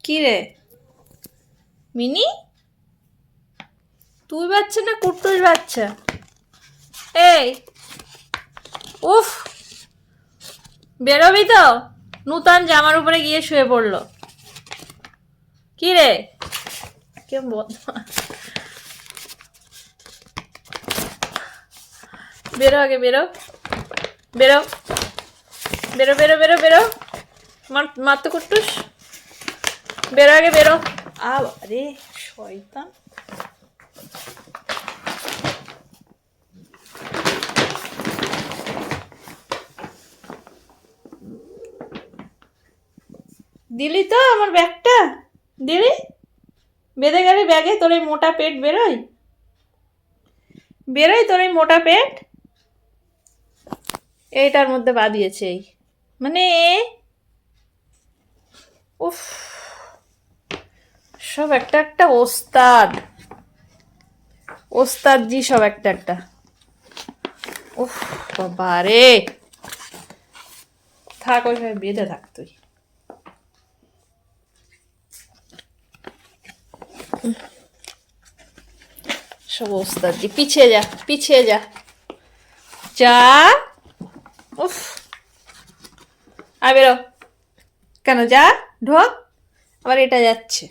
কি রে মিনি, তুই বাচ্চা না কুট্টুস বাচ্চা? এই উফ, বেরোবি তো? নূতন জামার উপরে গিয়ে শুয়ে পড়লো। কি রে, কে বেরো, আগে বেরো, বেরো বেরো বেরো বেরো বেরো, মার তো কুট্টুস, বেরো আগে বেরো। আরে শয়তান, দিলি তো আমার ব্যাগটা, দিলি? বেঁধে গেলি ব্যাগে? তোর এই মোটা পেট বেরোয়, বেরোয় তোর এই মোটা পেট? এইটার মধ্যে বাঁধিয়েছে এই, মানে উফ, সব একটা একটা ওস্তাদ, ওস্তাদ জি সব একটা একটা। উফ বাবা রে, থাক ওইভাবে বেঁধে থাক তুই। সব ওস্তাদ জি, পিছিয়ে যা, পিছিয়ে যা, যা। উফ, আর বেরো, কেন? যা, ঢোক, আবার এটা যাচ্ছে।